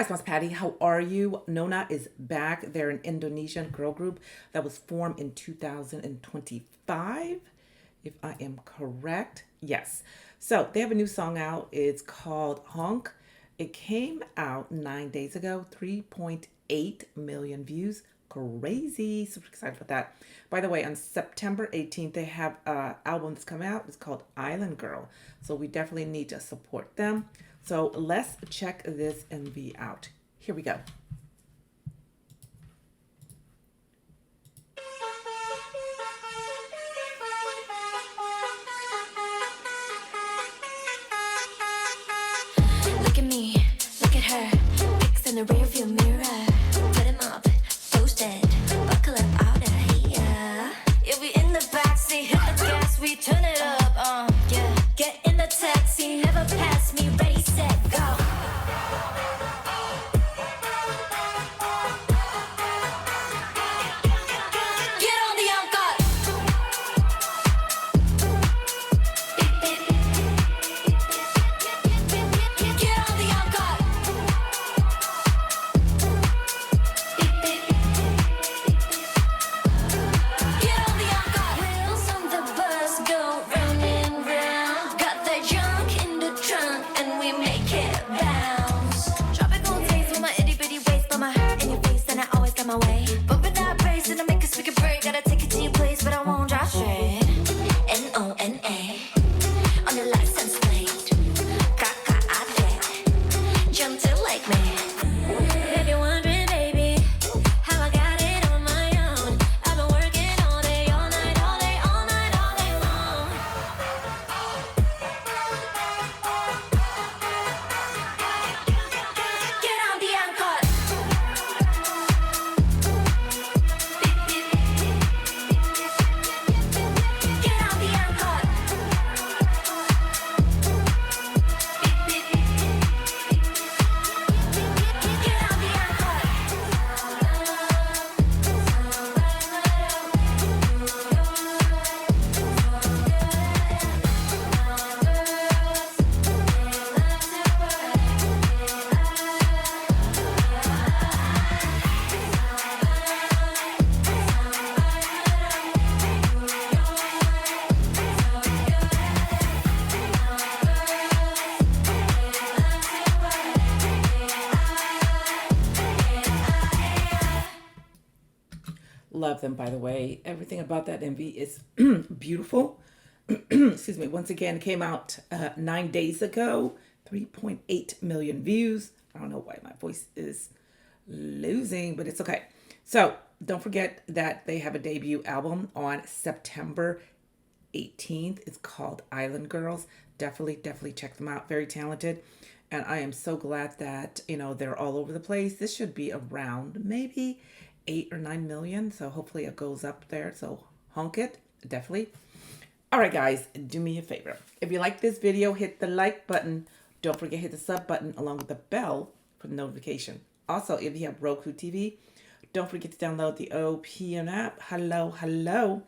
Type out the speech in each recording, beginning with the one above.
guys, Miss Patty, how are you? Nona is back. They're an Indonesian girl group that was formed in 2025, if I am correct. Yes. So they have a new song out. It's called Honk. It came out 9 days ago, 3.8 million views. Crazy. Super excited for that. By the way, on September 18th, they have an album that's coming out. It's called Island Girl. So we definitely need to support them. So let's check this MV out. Here we go. Look at me, look at her. Pics in the rearview mirror. Put him up, toasted. Buckle up out of here. Yeah, we in the backseat, hit the gas, we turn it up. Yeah, get in the taxi, never pass me. Ready, set, go. Get on the encore. Get on the encore. Get on the encore. Wheels on the bus go round and round. Got that junk in the trunk and we make it bounce. Tropical taste with my itty bitty waist, but my heart in your face and I always got my way. Bumping that bass and I make a speaker break. Gotta take it to your place, but I won't drive straight. Nona on the license plate. Kaka'ade, jump to like me. If you're wondering, baby, how I got it on my own, I've been working all day, all night, all day, all night, all day long. Get on the encore. Get on the encore. Get on the Love them, by the way. Everything about that MV is beautiful. Excuse me. Once again, it came out 9 days ago. 3.8 million views. I don't know why my voice is losing, but it's okay. So don't forget that they have a debut album on September 18th. It's called Island Girls. Definitely check them out. Very talented. And I am so glad that, they're all over the place. This should be around maybe 8 or 9 million. So hopefully it goes up there. So honk it. Definitely. All right, guys, do me a favor. If you like this video, hit the like button. Don't forget to hit the sub button along with the bell for the notification. Also, if you have Roku TV, don't forget to download the OPM app. Hello.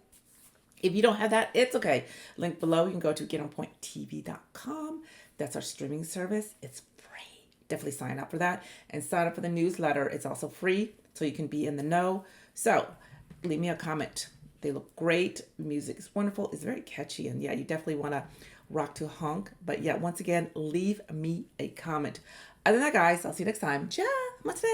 If you don't have that, it's okay. Link below. You can go to getonpointtv.com. That's our streaming service. It's free. Definitely sign up for that and sign up for the newsletter. It's also free, so you can be in the know. So leave me a comment. They look great. Music is wonderful. It's very catchy. And yeah, you definitely want to rock to honk. But yeah, once again, leave me a comment. Other than that, guys, I'll see you next time. Ciao. Matsu.